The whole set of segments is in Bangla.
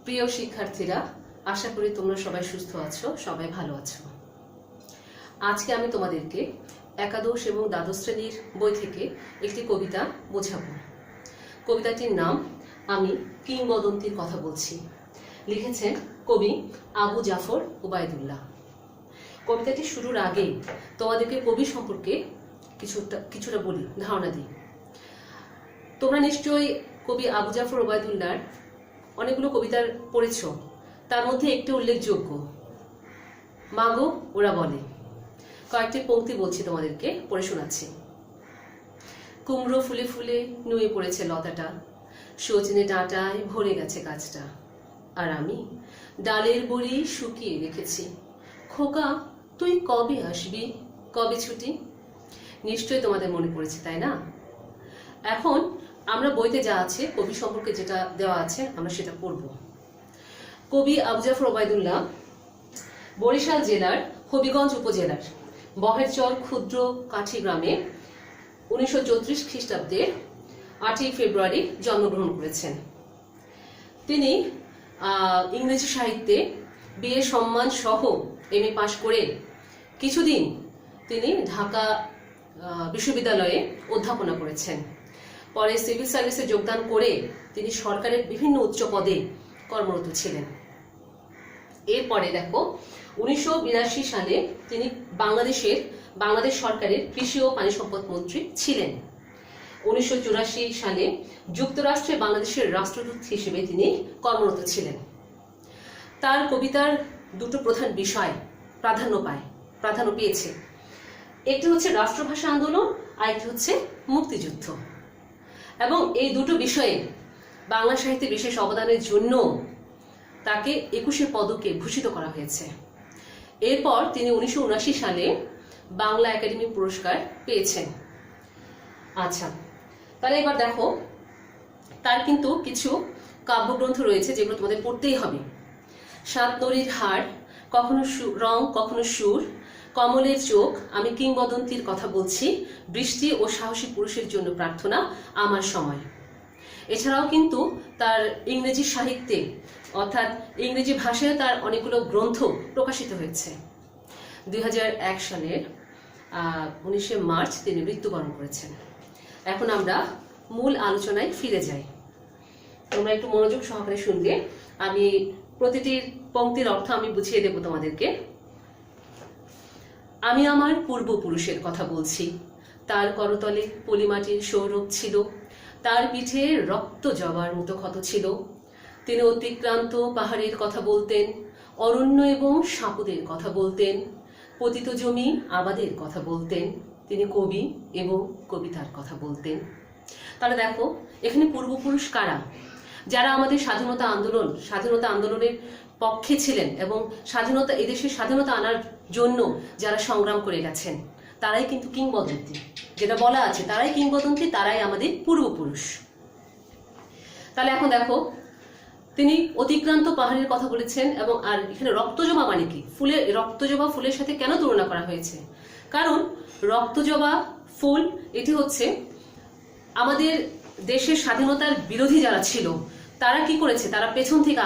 প্রিয় শিক্ষার্থীরা, আশা করি তোমরা সবাই সুস্থ আছো, সবাই ভালো আছো। আজকে আমি তোমাদেরকে একাদশ এবং দ্বাদশ শ্রেণীর বই থেকে একটি কবিতা বোঝাবো। কবিতাটির নাম আমি কিংবদন্তির কথা বলছি। লিখেছেন কবি আবু জাফর ওবায়দুল্লাহ। কবিতাটি শুরুর আগেই তোমাদেরকে কবি সম্পর্কে কিছুটা বলি, ধারণা দিই। তোমরা নিশ্চয়ই কবি আবু জাফর ওবায়দুল্লাহর অনেকগুলো কবিতা পড়েছ। তার মধ্যে একটি উল্লেখযোগ্য, মাগো ওরা বলে। কয়েকটি পংক্তি বলছি, তোমাদেরকে পড়ে শোনাচ্ছি। কুমড়ো ফুলে ফুলে নুয়ে পড়েছে লতাটা, সজনে ডাঁটায় ভরে গেছে গাছটা, আর আমি ডালের বড়ি শুকিয়ে রেখেছি। খোকা তুই কবে আসবি, কবে ছুটি? নিশ্চয়ই তোমাদের মনে পড়েছে, তাই না? এখন আমরা বইতে যা আছে, কবি সম্পর্কে যেটা দেওয়া আছে, আমরা সেটা পড়ব। কবি আবু জাফর ওবায়দুল্লাহ বরিশাল জেলার হবিগঞ্জ উপজেলার বহেরচর ক্ষুদ্র কাঠি গ্রামে 1934 খ্রিস্টাব্দের 8ই ফেব্রুয়ারি জন্মগ্রহণ করেছেন। তিনি ইংরেজি সাহিত্যে বিএ সম্মান সহ এমএ পাশ করে কিছুদিন তিনি ঢাকা বিশ্ববিদ্যালয়ে অধ্যাপনা করেছেন। পরে সিভিল সার্ভিসে যোগদান করে তিনি সরকারের বিভিন্ন উচ্চ পদে কর্মরত ছিলেন। এরপরে দেখো 1982 সালে তিনি বাংলাদেশ সরকারের কৃষি ও পানি সম্পদ মন্ত্রী ছিলেন। 1984 সালে যুক্তরাষ্ট্রে বাংলাদেশের রাষ্ট্রদূত হিসেবে তিনি কর্মরত ছিলেন। তার কবিতার দুটো প্রধান বিষয় প্রাধান্য পেয়েছে। একটি হচ্ছে রাষ্ট্রভাষা আন্দোলন, আর একটি হচ্ছে মুক্তিযুদ্ধ। এবং এই দুটো বিষয়ে বাংলা সাহিত্যে বিশেষ অবদানের জন্য তাকে 21 পদকে ভূষিত করা হয়েছে। এরপর তিনি 1979 সালে বাংলা একাডেমি পুরস্কার পেয়েছেন। আচ্ছা, তাহলে এবার দেখো, তার কিন্তু কিছু কাব্যগ্রন্থ রয়েছে যেগুলো তোমাদের পড়তেই হবে। সাত নদীর হাড়, কখনো রং কখনো সুর, কমলের চোখ, আমি কিংবদন্তির কথা বলছি, বৃষ্টি ও সাহসী পুরুষের জন্য প্রার্থনা, আমার সময়। এছাড়াও কিন্তু তার ইংরেজি সাহিত্যে অর্থাৎ ইংরেজি ভাষায় তার অনেকগুলো গ্রন্থ প্রকাশিত হয়েছে। 2001 সালের 19শে মার্চ তিনি মৃত্যুবরণ করেছেন। এখন আমরা মূল আলোচনায় ফিরে যাই। তোমরা একটু মনোযোগ সহকারে শুনবে। আমি প্রতিটির পংক্তির অর্থ আমি বুঝিয়ে দেব তোমাদেরকে। আমি আমার পূর্বপুরুষের কথা বলছি, তার করতলে পলিমাটির সৌরভ ছিল, তার পিঠে রক্ত জবার মতো ক্ষত ছিল। তিনি অতিক্রান্ত পাহাড়ের কথা বলতেন, অরণ্য এবং সাপুদের কথা বলতেন, পতিত জমি আবাদের কথা বলতেন। তিনি কবি এবং কবিতার কথা বলতেন। তাহলে দেখো, এখানে পূর্বপুরুষ কারা? যারা আমাদের স্বাধীনতা আন্দোলনের পক্ষে ছিলেন এবং এদেশের স্বাধীনতা আনার জন্য যারা সংগ্রাম করে গেছেন, তারাই কিন্তু কিংবদন্তি। যেটা বলা আছে, তারাই কিংবদন্তি, তারাই আমাদের পূর্বপুরুষ। তাহলে এখন দেখো, তিনি অতিক্রান্ত পাহাড়ের কথা বলেছেন। এবং আর এখানে রক্তজবা মানে কি? রক্তজবা ফুলের সাথে কেন তুলনা করা হয়েছে? কারণ রক্তজবা ফুল এটি হচ্ছে আমাদের দেশের স্বাধীনতার বিরোধী যারা ছিল, তারা কি করেছে? তারা পেছন থেকে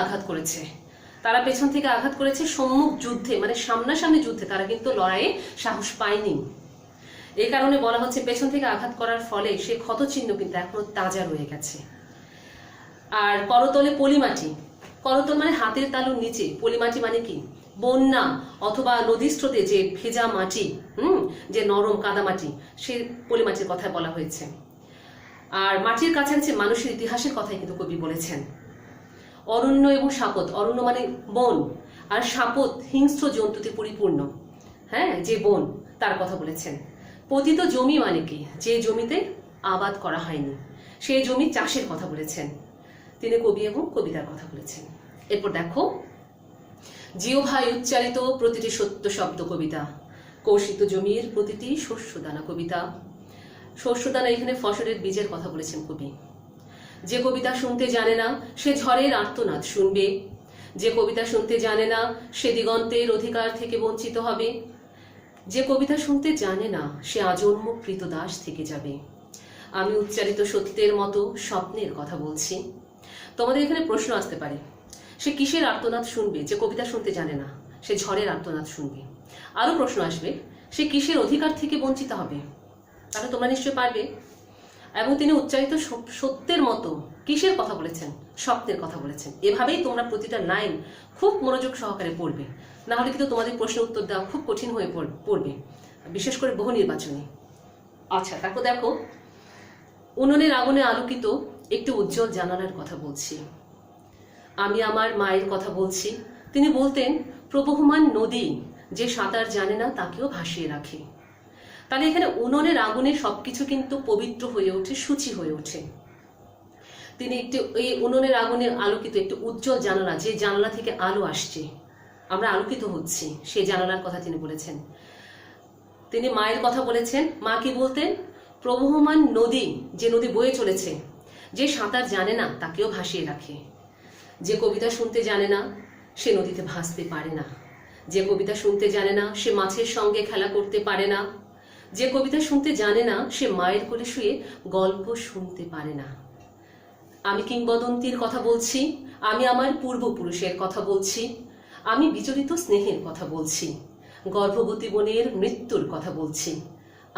আঘাত করেছে সম্মুখ যুদ্ধে, মানে সামনাসামনি যুদ্ধে তারা কিন্তু লড়াইয়ে সাহস পায়নি। এই কারণে বলা হচ্ছে পেছন থেকে আঘাত করার ফলে সে ক্ষত চিহ্ন কিন্তু এখনো তাজা রয়ে গেছে। আর করতলে পলিমাটি, করতল মানে হাতের তালুর নিচে, পলিমাটি মানে কি? বন্যা অথবা নদী স্রোতে যে ভেজা মাটি, যে নরম কাদামাটি, সে পলিমাটির কথা বলা হয়েছে। আর মাটির কাছাকাছি মানুষের ইতিহাসের কথাই কিন্তু কবি বলেছেন। অরণ্য এবং সাপদ, অরণ্য মানে বন, আর সাপদ হিংস্র জন্তুতে পরিপূর্ণ, যে বন, তার কথা বলেছেন। পতিত জমি মানে কি? যে জমিতে আবাদ করা হয়নি, সেই জমি চাষের কথা বলেছেন। তিনি কবি এবং কবিতার কথা বলেছেন। এরপর দেখো, জিহ্বায় উচ্চারিত প্রতিটি সত্য শব্দ কবিতা, কৌশিত জমির প্রতিটি শস্যদানা কবিতা। শস্যদানা এখানে ফসলের বীজের কথা বলেছেন কবি। যে কবিতা শুনতে জানে না, সে ঝড়ের আর্তনাদ শুনবে। যে কবিতা শুনতে জানে না, সে দিগন্তের অধিকার থেকে বঞ্চিত হবে। যে কবিতা শুনতে জানে না, সে আজন্ম কৃতদাস থেকে যাবে। আমি উচ্চারিত সত্যের মতো স্বপ্নের কথা বলছি। তোমাদের এখানে প্রশ্ন আসতে পারে, সে কিসের আর্তনাদ শুনবে? যে কবিতা শুনতে জানে না সে ঝড়ের আর্তনাদ শুনবে। আরো প্রশ্ন আসবে, সে কিসের অধিকার থেকে বঞ্চিত হবে? তাহলে তোমরা নিশ্চয় পারবে। এবং তিনি উচ্চারিত সত্যের মতো কিসের কথা বলেছেন? স্বপ্নের কথা বলেছেন। এভাবেই তোমরা প্রতিটা লাইন খুব মনোযোগ সহকারে পড়বে, না হলে কিন্তু তোমাদের প্রশ্নের উত্তর দেওয়া খুব কঠিন হয়ে পড়বে, বিশেষ করে বহু নির্বাচনে। আচ্ছা, তারপর দেখো, উনুনের আগুনে আলোকিত একটি উজ্জ্বল জানালার কথা বলছি। আমি আমার মায়ের কথা বলছি। তিনি বলতেন, প্রবহমান নদী যে সাঁতার জানে না তাকেও ভাসিয়ে রাখে। তাহলে এখানে উনুনের আগুনে সবকিছু কিন্তু পবিত্র হয়ে ওঠে, শুচি হয়ে ওঠে। তিনি একটি এই উনুনের আগুনে আলোকিত একটি উজ্জ্বল জানালা, যে জানালা থেকে আলো আসছে, আমরা আলোকিত হচ্ছি, সেই জানালার কথা তিনি বলেছেন। তিনি মায়ের কথা বলেছেন। মা কি বলতেন? প্রবহমান নদী, যে নদী বয়ে চলেছে, যে সাঁতার জানে না তাকেও ভাসিয়ে রাখে। যে কবিতা শুনতে জানে না সে নদীতে ভাসতে পারে না। যে কবিতা শুনতে জানে না সে মাছের সঙ্গে খেলা করতে পারে না। যে কবিতা শুনতে জানে না সে মায়ের কোলে শুয়ে গল্প শুনতে পারে না। আমি কিংবদন্তির কথা বলছি। আমি আমার পূর্বপুরুষের কথা বলছি। আমি বিচলিত স্নেহের কথা বলছি। গর্ভবতী বোনের মৃত্যুর কথা বলছি।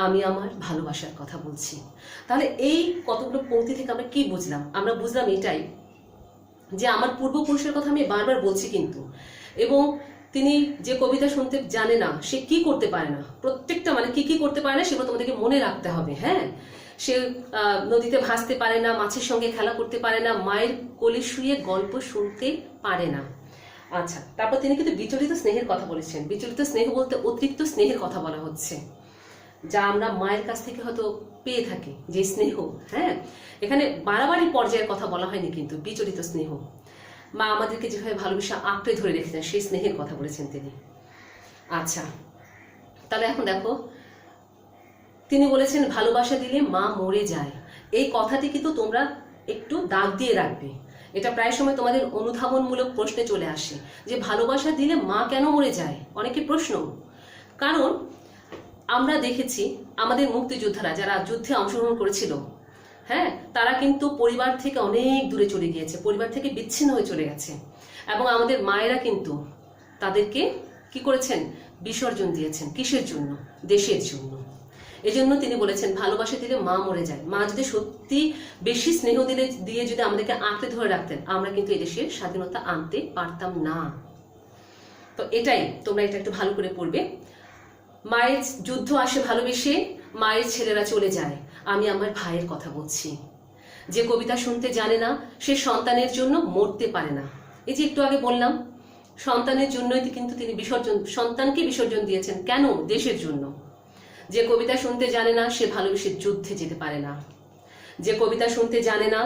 আমি আমার ভালোবাসার কথা বলছি। তাহলে এই কতগুলো পংক্তি থেকে আমরা কি বুঝলাম? আমরা বুঝলাম এটাই যে আমার পূর্বপুরুষের কথা আমি বারবার বলছি কিন্তু, এবং তিনি যে কবিতা শুনতে জানে না সে কি করতে পারে না, প্রত্যেকটা মানে কি কি করতে পারে না সেগুলো তোমাদেরকে মনে রাখতে হবে। হ্যাঁ, সে নদীতে ভাসতে পারে না, মাছের সঙ্গে খেলা করতে পারে না, মায়ের কোলে শুয়ে গল্প শুনতে পারে না। আচ্ছা, তারপর তিনি কিন্তু বিচলিত স্নেহের কথা বলেছেন। বিচলিত স্নেহ বলতে অতিরিক্ত স্নেহের কথা বলা হচ্ছে, যা আমরা মায়ের কাছ থেকে হয়তো পেয়ে থাকি, যে স্নেহ। হ্যাঁ, এখানে বাড়াবাড়ি পর্যায়ের কথা বলা হয়নি, কিন্তু বিচলিত স্নেহ, মা আমাদেরকে যেভাবে ভালোবাসা আঁকড়ে ধরে রেখেছেন সেই স্নেহের কথা বলেছেন তিনি। আচ্ছা, তাহলে এখন দেখো, তিনি বলেছেন ভালোবাসা দিলে মা মরে যায়। এই কথাটি কিন্তু তোমরা একটু দাগ দিয়ে রাখবে। এটা প্রায় সময় তোমাদের অনুধাবনমূলক প্রশ্নে চলে আসে যে ভালোবাসা দিলে মা কেন মরে যায়, অনেকে প্রশ্ন। কারণ আমরা দেখেছি আমাদের মুক্তিযোদ্ধারা যারা যুদ্ধে অংশগ্রহণ করেছিল, হ্যাঁ, তারা কিন্তু পরিবার থেকে অনেক দূরে চলে গিয়েছে, পরিবার থেকে বিচ্ছিন্ন হয়ে চলে গেছে, এবং আমাদের মায়েরা কিন্তু তাদেরকে কি করেছেন? বিসর্জন দিয়েছেন। কিসের জন্য? দেশের জন্য। এজন্য তিনি বলেছেন ভালোবাসা দিলে মা মরে যায়। মা যদি সত্যি বেশি স্নেহ দিয়ে যদি আমাদেরকে আঁকড়ে ধরে রাখতেন, আমরা কিন্তু এই দেশের স্বাধীনতা আনতে পারতাম না। তো এটাই, তোমরা এটা একটু ভালো করে পড়বে। মায়ের যুদ্ধ আসে ভালোবেসে, মায়ের ছেলেরা চলে যায়। আমি আমার ভাইয়ের কথা বলছি। যে কবিতা শুনতে জানে না সে সন্তানের জন্য মরতে পারে না। এই যে একটু আগে বললাম, সন্তানের জন্যই কিন্তু তিনি সন্তানকে বিসর্জন দিয়েছেন। কেন? দেশের জন্য। যে কবিতা শুনতে জানে না সে ভালোবেসে যুদ্ধে যেতে পারে না। যে কবিতা শুনতে জানে না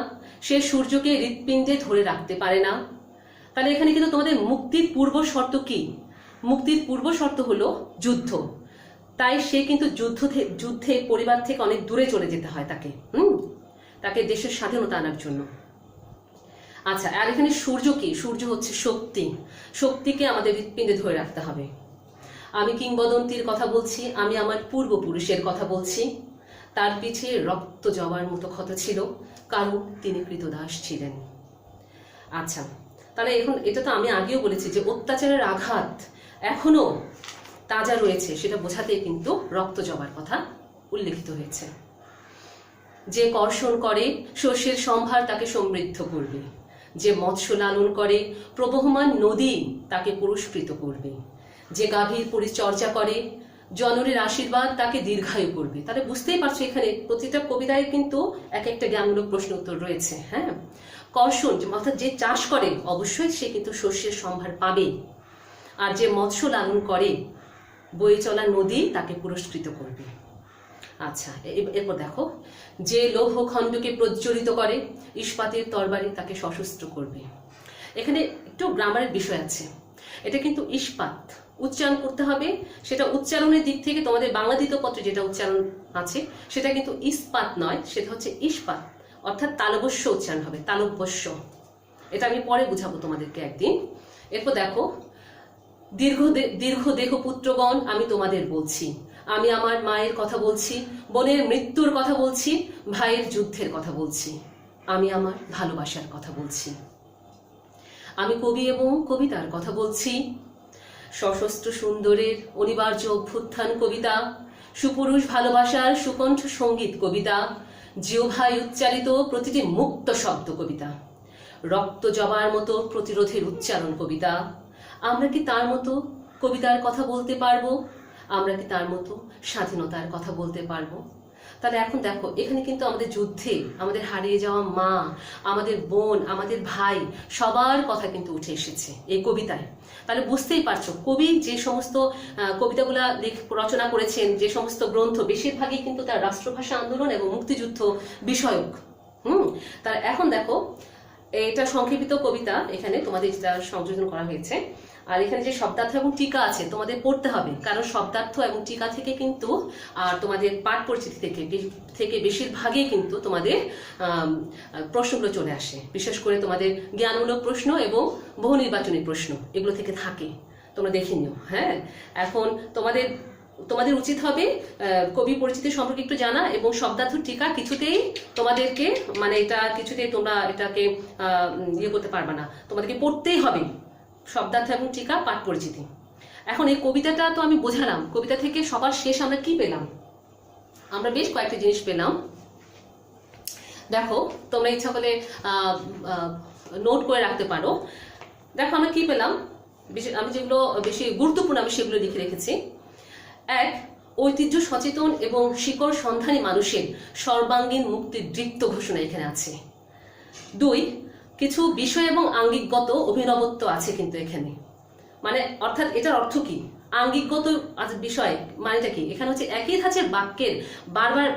সে সূর্যকে হৃৎপিণ্ডে ধরে রাখতে পারে না। তাহলে এখানে কিন্তু তোমাদের মুক্তির পূর্ব শর্ত কি? মুক্তির পূর্ব শর্ত হলো যুদ্ধ। তাই সে কিন্তু যুদ্ধে পরিবার থেকে অনেক দূরে চলে যেতে হয় তাকে, তাকে দেশের স্বাধীনতা আনার জন্য। আচ্ছা, আর এখানে সূর্য কি? সূর্য হচ্ছে শক্তি। শক্তিকে আমাদের হৃৎপিণ্ডে ধরে রাখতে হবে। আমি কিংবদন্তির কথা বলছি। আমি আমার পূর্বপুরুষের কথা বলছি। তার পিঠে রক্ত জবার মতো ক্ষত ছিল, কারণ তিনি কৃতদাস ছিলেন। আচ্ছা, তাহলে এখন এটা তো আমি আগেও বলেছি যে অত্যাচারের আঘাত এখনো তাজা রয়েছে, সেটা বোঝাতে কিন্তু রক্ত জবার কথা উল্লেখিত হয়েছে। যে কর্ষণ করে শস্যের সম্ভার তাকে সমৃদ্ধ করবে। যে মৎস্য লালন করে প্রবহমান নদী তাকে পুরস্কৃত করবে। যে গাভীর পরিচর্যা করে জননীর আশীর্বাদ তাকে দীর্ঘায়ু করবে। তাহলে বুঝতেই পারছো এখানে প্রতিটা কবিতায় কিন্তু এক একটা জ্ঞানমূলক প্রশ্ন উত্তর রয়েছে। হ্যাঁ, কর্ষণ অর্থাৎ যে চাষ করে অবশ্যই সে কিন্তু শস্যের সম্ভার পাবে, আর যে মৎস্য লালন করে বয়ে চলা নদী তাকে পুরস্কৃত করবে। আচ্ছা, এরপর দেখো, যে লৌহ খণ্ডকে প্রজ্বলিত করে ইস্পাতের তরবারি তাকে সশস্ত্র করবে। এখানে একটু গ্রামারের বিষয় আছে। এটা কিন্তু ইস্পাত উচ্চারণ করতে হবে, সেটা উচ্চারণের দিক থেকে তোমাদের বাংলা দ্বিতীয়পত্রে যেটা উচ্চারণ আছে সেটা কিন্তু ইস্পাত নয়, সেটা হচ্ছে ইস্পাত, অর্থাৎ তালবস্য উচ্চারণ হবে, তালব্যস্য। এটা আমি পরে বুঝাবো তোমাদেরকে একদিন। এরপর দেখো, দীর্ঘ দেহ পুত্রগণ আমি তোমাদের বলছি। আমি আমার মায়ের কথা বলছি, বোনের মৃত্যুর কথা বলছি, ভাইয়ের যুদ্ধের কথা বলছি। আমি আমার ভালোবাসার কথা বলছি। আমি কবি এবং কবিতার কথা বলছি। সশস্ত্র সুন্দরের অনিবার্য অভ্যুত্থান কবিতা, সুপুরুষ ভালোবাসার সুকণ্ঠ সঙ্গীত কবিতা, জিহ্বায় উচ্চারিত প্রতিটি মুক্ত শব্দ কবিতা, রক্ত জবার মতো প্রতিরোধের উচ্চারণ কবিতা। আমরা কি তার মতো কবিতার কথা বলতে পারবো? আমরা কি তার মতো স্বাধীনতার কথা বলতে পারবো? তাহলে এখন দেখো, এখানে কিন্তু আমাদের যুদ্ধে আমাদের হারিয়ে যাওয়া মা, আমাদের বোন, আমাদের ভাই, সবার কথা কিন্তু উঠে এসেছে এই কবিতায়। তাহলে বুঝতেই পারছো, কবি যে সমস্ত কবিতাগুলা রচনা করেছেন, যে সমস্ত গ্রন্থ, বেশিরভাগই কিন্তু তার রাষ্ট্রভাষা আন্দোলন এবং মুক্তিযুদ্ধ বিষয়ক। তার এখন দেখো, এটা সংক্ষেপিত কবিতা, এখানে তোমাদের যেটা সংযোজন করা হয়েছে। আর এখানে যে শব্দার্থ এবং টিকা আছে তোমাদের পড়তে হবে, কারণ শব্দার্থ এবং টিকা থেকে কিন্তু আর তোমাদের পাঠ পরিচিতি থেকে বেশিরভাগই কিন্তু তোমাদের প্রশ্নগুলো চলে আসে। বিশেষ করে তোমাদের জ্ঞানমূলক প্রশ্ন এবং বহু নির্বাচনী প্রশ্ন এগুলো থেকে থাকে, তোমরা দেখে নিও। হ্যাঁ, এখন তোমাদের উচিত হবে কবি পরিচিতি সম্পর্কে একটু জানা, এবং শব্দার্থ টিকা কিছুতেই তোমাদেরকে মানে এটা কিছুতেই তোমরা এটাকে ইয়ে করতে পারবে না, তোমাদেরকে পড়তেই হবে শব্দার্থ এবং টিকা, পাঠ পরিচিতি। এখন এই কবিতাটা তো আমি বোঝালাম, কবিতা থেকে সবার শেষ আমরা কি পেলাম? আমরা বেশ কয়েকটি জিনিস পেলাম। দেখো, তোমরা ইচ্ছা করলে নোট করে রাখতে পারো। দেখো আমরা কি পেলাম, আমি যেগুলো বেশি গুরুত্বপূর্ণ আমি সেগুলো লিখে রেখেছি। 1, ঐতিহ্য সচেতন এবং শিকড় সন্ধানী মানুষের সর্বাঙ্গীন মুক্তির দৃপ্ত ঘোষণা এখানে আছে। 2, কিছু বিষয় এবং আঙ্গিকগত অভিনবত্ব আছে কিন্তু এখানে। মানে অর্থাৎ এটার অর্থ কি? আঙ্গিকগত বিষয় মানেটা কি? এখানে হচ্ছে একই ধাঁচের বাক্যের বারবার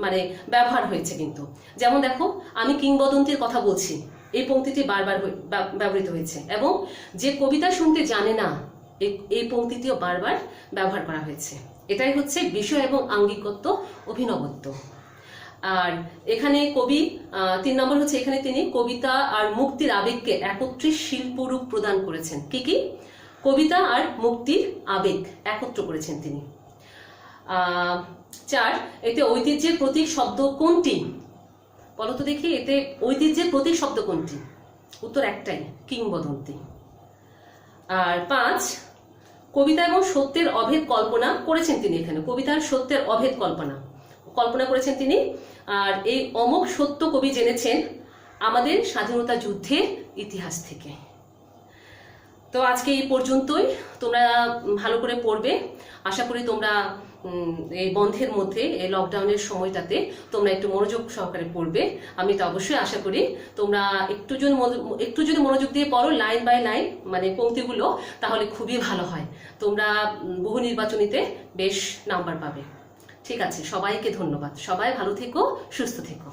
মানে ব্যবহার হয়েছে কিন্তু। যেমন দেখো, আমি কিংবদন্তির কথা বলছি, এই পংক্তিটি বারবার ব্যবহৃত হয়েছে, এবং যে কবিতা শুনতে জানে না, এই পংক্তিটিও বারবার ব্যবহার করা হয়েছে। এটাই হচ্ছে বিষয় এবং আঙ্গিকগত অভিনবত্ব। আর এখানে কবি 3 নম্বর হচ্ছে, এখানে তিনি কবিতা আর মুক্তির আবেগকে একত্রে শিল্পরূপ প্রদান করেছেন। কি কি? কবিতা আর মুক্তির আবেগ একত্র করেছেন তিনি। 4, এতে ঐতিহ্যের প্রতীক শব্দ কোনটি? বলো তো দেখি, এতে ঐতিহ্যের প্রতীক শব্দ কোনটি? উত্তর একটাই, কিংবদন্তি। আর 5, কবিতা এবং সত্যের অভেদ কল্পনা করেছেন তিনি। এখানে কবিতার সত্যের অভেদ কল্পনা করেছেন তিনি। আর এই অমোঘ সত্য কবি জেনেছেন আমাদের স্বাধীনতা যুদ্ধের ইতিহাস থেকে। তো আজকে এই পর্যন্তই, তোমরা ভালো করে পড়বে। আশা করি তোমরা এই বন্ধের মধ্যে, এই লকডাউনের সময়টাতে তোমরা একটু মনোযোগ সহকারে পড়বে। আমি এটা অবশ্যই আশা করি। তোমরা একটু যদি মনোযোগ দিয়ে পড়ো, লাইন বাই লাইন, মানে পংক্তিগুলো, তাহলে খুবই ভালো হয়। তোমরা বহু নির্বাচনীতে বেশ নাম্বার পাবে। ঠিক আছে, সবাইকে ধন্যবাদ। সবাই ভালো থেকো, সুস্থ থেকো।